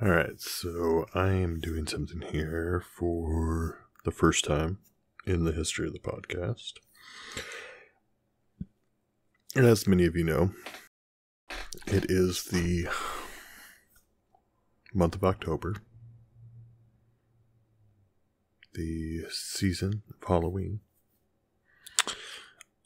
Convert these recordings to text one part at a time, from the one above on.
Alright, so I am doing something here for the first time in the history of the podcast. And as many of you know, it is the month of October, the season of Halloween,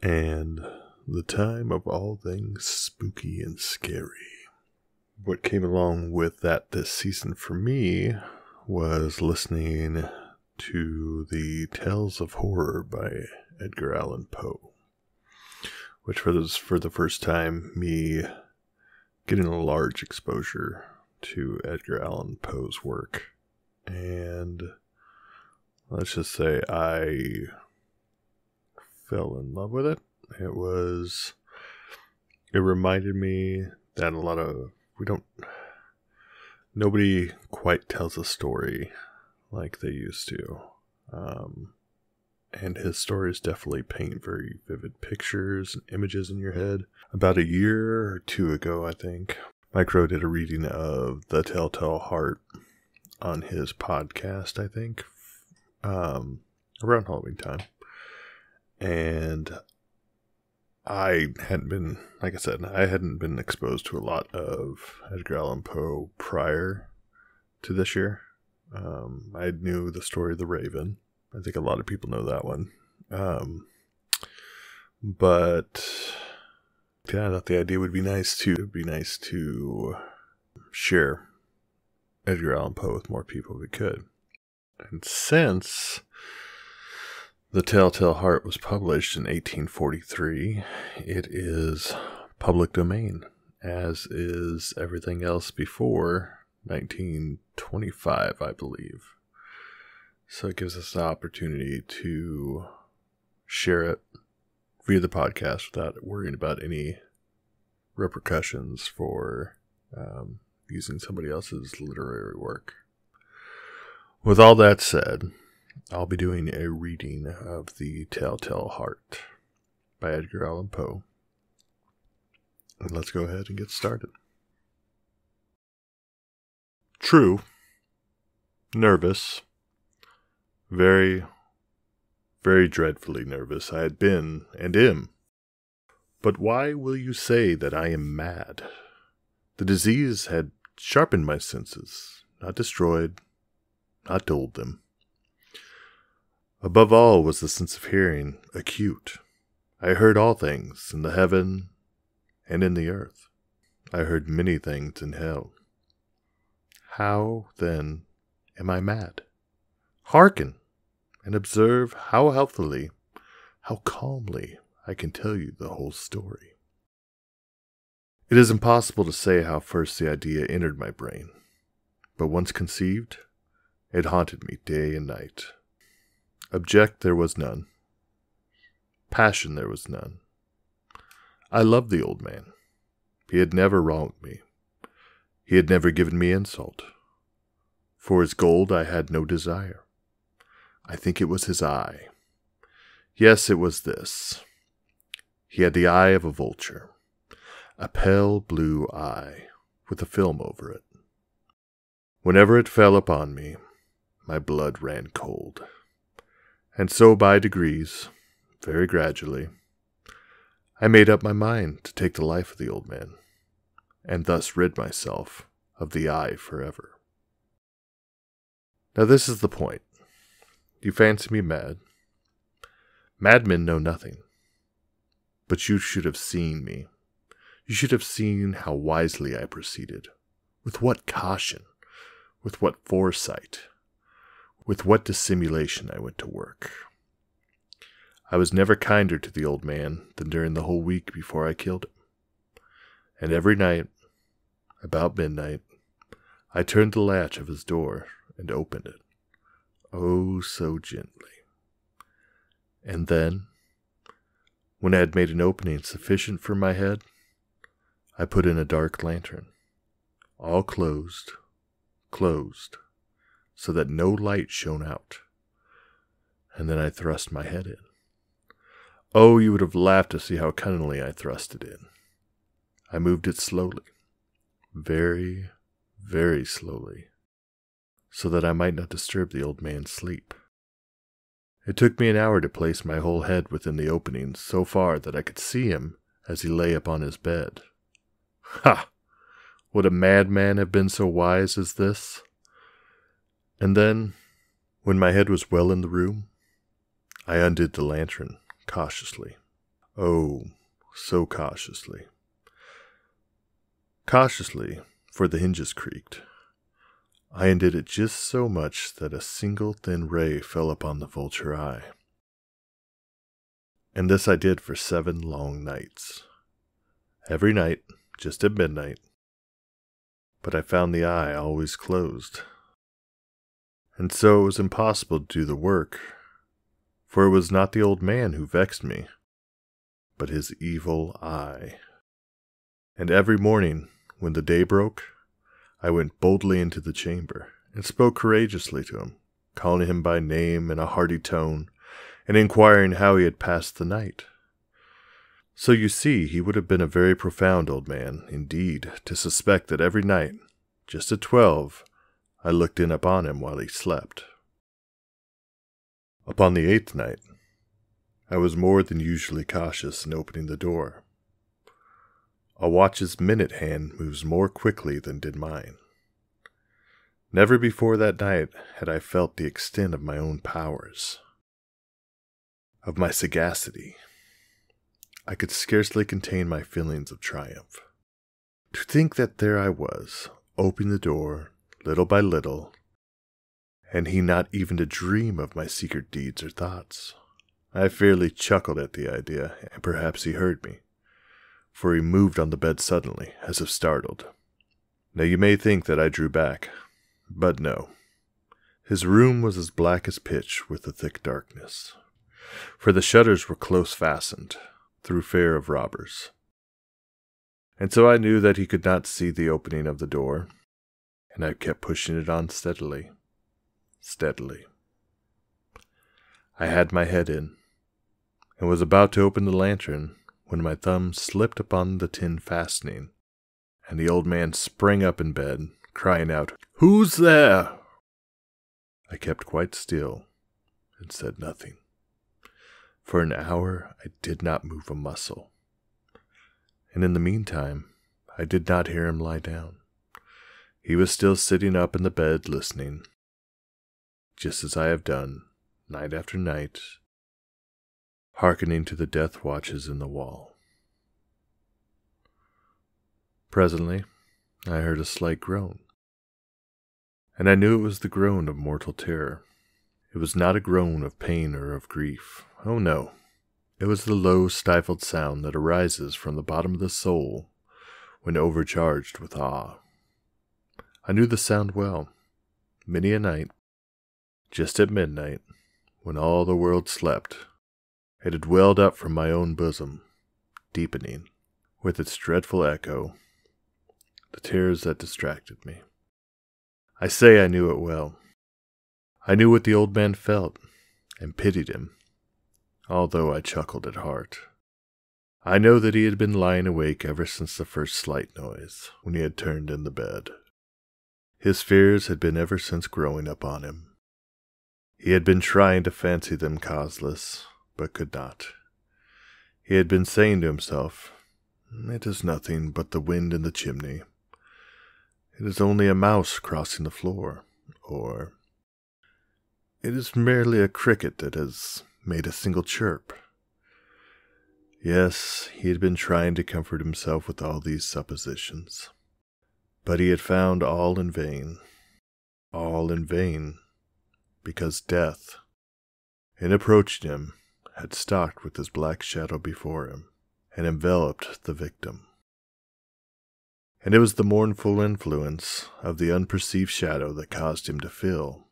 and the time of all things spooky and scary. What came along with that this season for me was listening to the Tales of Horror by Edgar Allan Poe, which was for the first time me getting a large exposure to Edgar Allan Poe's work. And let's just say I fell in love with it. It reminded me that nobody quite tells a story like they used to. And his stories definitely paint very vivid pictures and images in your head. About a year or two ago, I think, Micro did a reading of The Telltale Heart on his podcast, I think, around Halloween time. And I hadn't been exposed to a lot of Edgar Allan Poe prior to this year. I knew the story of the Raven. I think a lot of people know that one. But yeah, I thought the idea would be nice to share Edgar Allan Poe with more people if we could. And since The Telltale Heart was published in 1843, it is public domain, as is everything else before 1925, I believe. So it gives us the opportunity to share it via the podcast without worrying about any repercussions for using somebody else's literary work. With all that said, I'll be doing a reading of The Telltale Heart by Edgar Allan Poe. And let's go ahead and get started. True. Nervous. Very, very dreadfully nervous I had been and am. But why will you say that I am mad? The disease had sharpened my senses, not destroyed, not dulled them. Above all was the sense of hearing acute. I heard all things in the heaven and in the earth. I heard many things in hell. How, then, am I mad? Hearken, and observe how healthily, how calmly I can tell you the whole story. It is impossible to say how first the idea entered my brain, but once conceived, it haunted me day and night. Object there was none. Passion there was none. I loved the old man. He had never wronged me. He had never given me insult. For his gold I had no desire. I think it was his eye. Yes, it was this. He had the eye of a vulture, a pale blue eye with a film over it. Whenever it fell upon me, my blood ran cold. And so by degrees, very gradually, I made up my mind to take the life of the old man, and thus rid myself of the eye forever. Now this is the point. You fancy me mad. Madmen know nothing. But you should have seen me. You should have seen how wisely I proceeded, with what caution, with what foresight, with what dissimulation I went to work. I was never kinder to the old man than during the whole week before I killed him. And every night, about midnight, I turned the latch of his door and opened it, oh so gently. And then, when I had made an opening sufficient for my head, I put in a dark lantern, all closed, so that no light shone out, and then I thrust my head in. Oh, you would have laughed to see how cunningly I thrust it in. I moved it slowly, very, very slowly, so that I might not disturb the old man's sleep. It took me an hour to place my whole head within the opening so far that I could see him as he lay upon his bed. Ha! Would a madman have been so wise as this? And then, when my head was well in the room, I undid the lantern cautiously. Oh, so cautiously. Cautiously, for the hinges creaked. I undid it just so much that a single thin ray fell upon the vulture eye. And this I did for 7 long nights. Every night, just at midnight. But I found the eye always closed. And so it was impossible to do the work, for it was not the old man who vexed me, but his evil eye. And every morning, when the day broke, I went boldly into the chamber, and spoke courageously to him, calling him by name in a hearty tone, and inquiring how he had passed the night. So you see, he would have been a very profound old man, indeed, to suspect that every night, just at 12, I looked in upon him while he slept. Upon the 8th night, I was more than usually cautious in opening the door. A watch's minute hand moves more quickly than did mine. Never before that night had I felt the extent of my own powers, of my sagacity. I could scarcely contain my feelings of triumph. To think that there I was, opening the door, little by little, and he not even to dream of my secret deeds or thoughts. I fairly chuckled at the idea, and perhaps he heard me, for he moved on the bed suddenly, as if startled. Now you may think that I drew back, but no. His room was as black as pitch with the thick darkness, for the shutters were close fastened, through fear of robbers. And so I knew that he could not see the opening of the door, and I kept pushing it on steadily. I had my head in, and was about to open the lantern when my thumb slipped upon the tin fastening, and the old man sprang up in bed, crying out, "Who's there?" I kept quite still and said nothing. For an hour I did not move a muscle, and in the meantime I did not hear him lie down. He was still sitting up in the bed listening, just as I have done, night after night, hearkening to the death watches in the wall. Presently I heard a slight groan, and I knew it was the groan of mortal terror. It was not a groan of pain or of grief. Oh no, it was the low, stifled sound that arises from the bottom of the soul when overcharged with awe. I knew the sound well. Many a night, just at midnight, when all the world slept, it had welled up from my own bosom, deepening, with its dreadful echo, the terrors that distracted me. I say I knew it well. I knew what the old man felt, and pitied him, although I chuckled at heart. I know that he had been lying awake ever since the first slight noise, when he had turned in the bed. His fears had been ever since growing upon him. He had been trying to fancy them causeless, but could not. He had been saying to himself, "It is nothing but the wind in the chimney. It is only a mouse crossing the floor," or "It is merely a cricket that has made a single chirp." Yes, he had been trying to comfort himself with all these suppositions, but he had found all in vain, because death, in approaching him, had stalked with his black shadow before him, and enveloped the victim. And it was the mournful influence of the unperceived shadow that caused him to feel,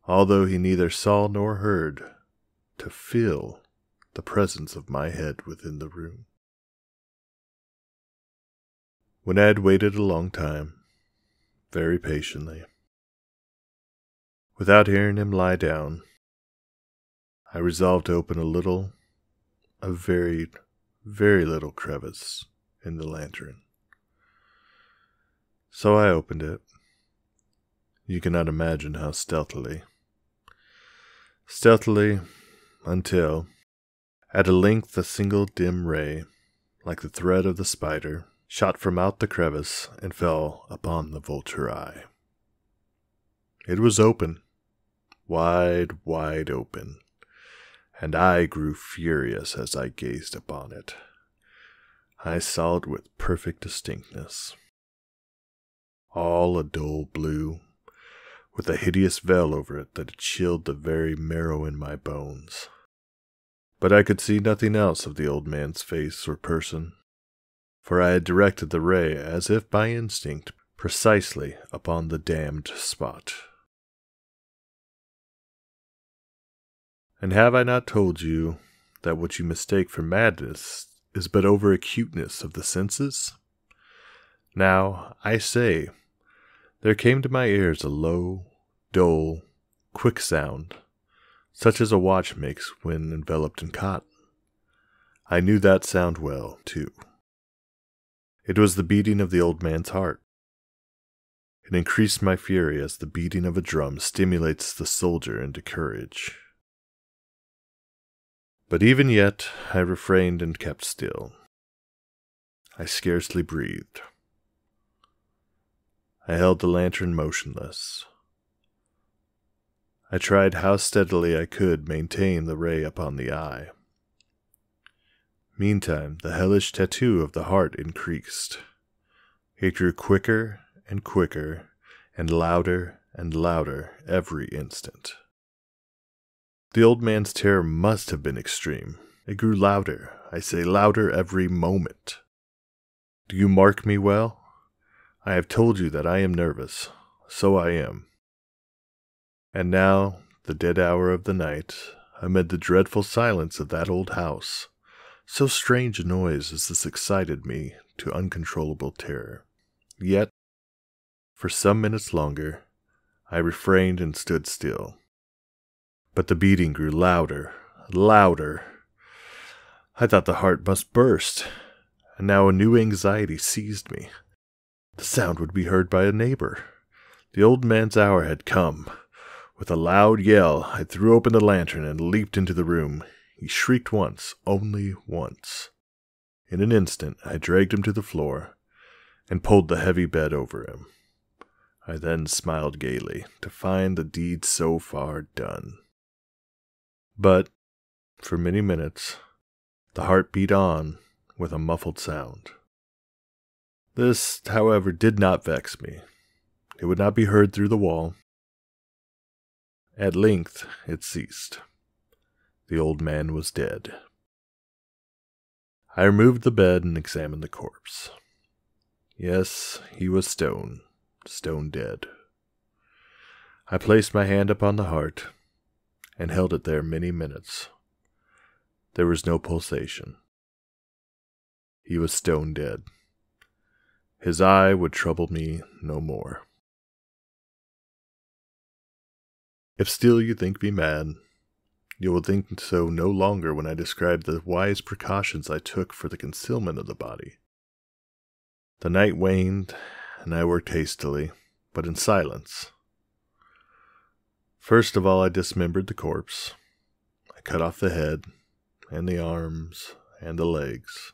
although he neither saw nor heard, to feel the presence of my head within the room. When I had waited a long time, very patiently, without hearing him lie down, I resolved to open a very, very little crevice in the lantern. So I opened it. You cannot imagine how stealthily. Stealthily until, at a length, a single dim ray, like the thread of the spider, shot from out the crevice and fell upon the vulture eye. It was open, wide, wide open, and I grew furious as I gazed upon it. I saw it with perfect distinctness. All a dull blue, with a hideous veil over it that chilled the very marrow in my bones. But I could see nothing else of the old man's face or person, for I had directed the ray, as if by instinct, precisely upon the damned spot. And have I not told you that what you mistake for madness is but over-acuteness of the senses? Now, I say, there came to my ears a low, dull, quick sound, such as a watch makes when enveloped in cotton. I knew that sound well, too. It was the beating of the old man's heart. It increased my fury as the beating of a drum stimulates the soldier into courage. But even yet I refrained and kept still. I scarcely breathed. I held the lantern motionless. I tried how steadily I could maintain the ray upon the eye. Meantime, the hellish tattoo of the heart increased. It grew quicker and quicker, and louder every instant. The old man's terror must have been extreme. It grew louder, I say louder every moment. Do you mark me well? I have told you that I am nervous. So I am. And now, the dead hour of the night, amid the dreadful silence of that old house, so strange a noise as this excited me to uncontrollable terror. Yet, for some minutes longer, I refrained and stood still. But the beating grew louder. I thought the heart must burst, and now a new anxiety seized me. The sound would be heard by a neighbor. The old man's hour had come. With a loud yell, I threw open the lantern and leaped into the room. He shrieked once, only once. In an instant, I dragged him to the floor and pulled the heavy bed over him. I then smiled gaily to find the deed so far done. But, for many minutes, the heart beat on with a muffled sound. This, however, did not vex me. It would not be heard through the wall. At length it ceased. The old man was dead. I removed the bed and examined the corpse. Yes, he was stone dead. I placed my hand upon the heart and held it there many minutes. There was no pulsation. He was stone dead. His eye would trouble me no more. If still you think me mad, you will think so no longer when I describe the wise precautions I took for the concealment of the body. The night waned, and I worked hastily, but in silence. First of all, I dismembered the corpse. I cut off the head, and the arms, and the legs.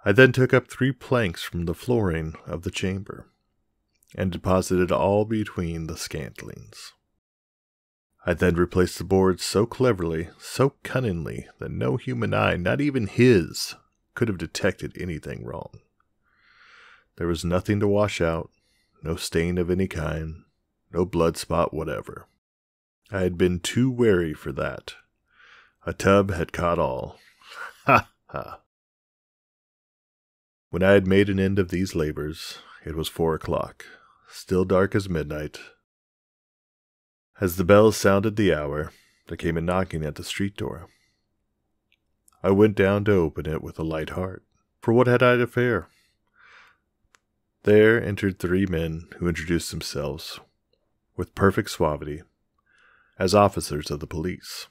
I then took up 3 planks from the flooring of the chamber, and deposited all between the scantlings. I then replaced the boards so cleverly, so cunningly, that no human eye, not even his, could have detected anything wrong. There was nothing to wash out, no stain of any kind, no blood spot whatever. I had been too wary for that. A tub had caught all. Ha ha! When I had made an end of these labors, it was 4 o'clock, still dark as midnight. As the bells sounded the hour, there came a knocking at the street door. I went down to open it with a light heart, for what had I to fear? There entered 3 men who introduced themselves, with perfect suavity, as officers of the police.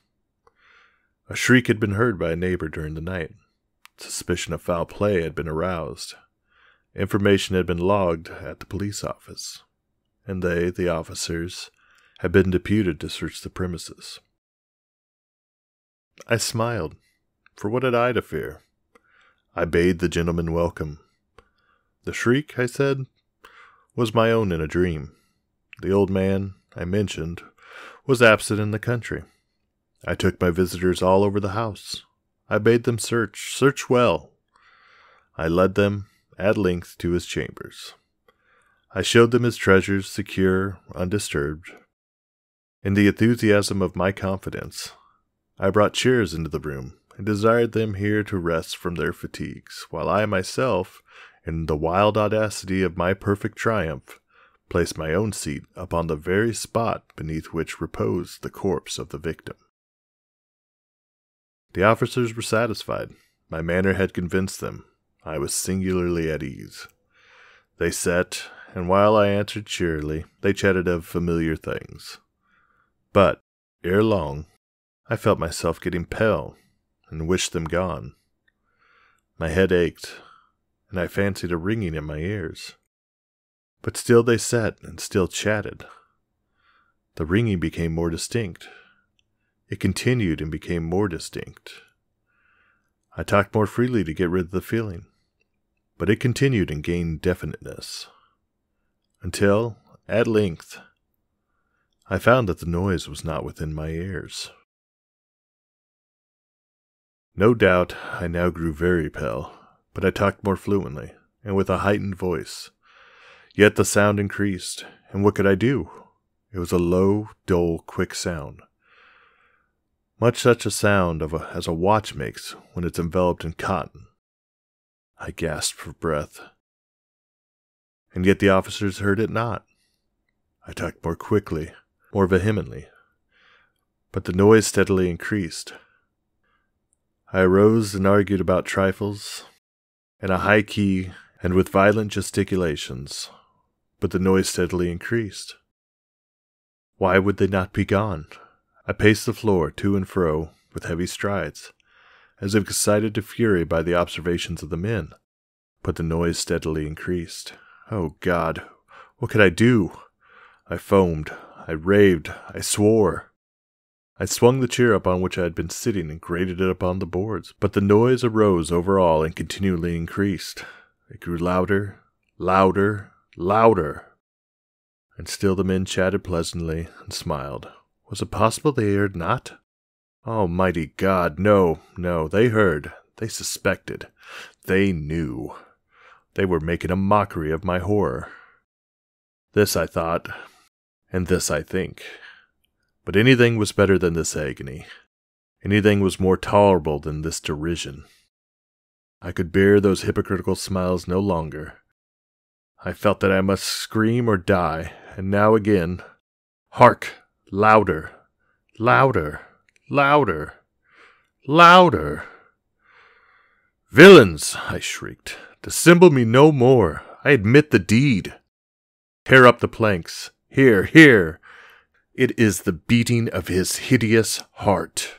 A shriek had been heard by a neighbor during the night. Suspicion of foul play had been aroused, Information had been logged at the police office, and they, the officers, had been deputed to search the premises. I smiled, for what had I to fear? I bade the gentleman welcome. The shriek, I said, was my own in a dream. The old man, I mentioned, was absent in the country. I took my visitors all over the house. I bade them search well. I led them, at length, to his chambers. I showed them his treasures, secure, undisturbed. In the enthusiasm of my confidence, I brought chairs into the room, and desired them here to rest from their fatigues, while I myself, in the wild audacity of my perfect triumph, placed my own seat upon the very spot beneath which reposed the corpse of the victim. The officers were satisfied. My manner had convinced them. I was singularly at ease. They sat, and while I answered cheerily, they chatted of familiar things. But, ere long, I felt myself getting pale, and wished them gone. My head ached, and I fancied a ringing in my ears. But still they sat and still chatted. The ringing became more distinct. It continued and became more distinct. I talked more freely to get rid of the feeling, but it continued and gained definiteness, until, at length, I found that the noise was not within my ears. No doubt I now grew very pale, but I talked more fluently, and with a heightened voice. Yet the sound increased, and what could I do? It was a low, dull, quick sound, much such a sound as a watch makes when it's enveloped in cotton. I gasped for breath, and yet the officers heard it not. I talked more quickly, more vehemently, but the noise steadily increased. I arose and argued about trifles, in a high key and with violent gesticulations, but the noise steadily increased. Why would they not be gone? I paced the floor to and fro with heavy strides, as if excited to fury by the observations of the men, but the noise steadily increased. Oh God, what could I do? I foamed, I raved, I swore. I swung the chair upon which I had been sitting and grated it upon the boards, but the noise arose over all and continually increased. It grew louder, louder, louder, and still the men chatted pleasantly and smiled. Was it possible they heard not? Almighty God, no, they heard, they suspected, they knew. They were making a mockery of my horror. This I thought, and this I think. But anything was better than this agony. Anything was more tolerable than this derision. I could bear those hypocritical smiles no longer. I felt that I must scream or die, and now again, hark! Louder, louder, louder, louder. Villains, I shrieked, dissemble me no more. I admit the deed. Tear up the planks. Here. It is the beating of his hideous heart.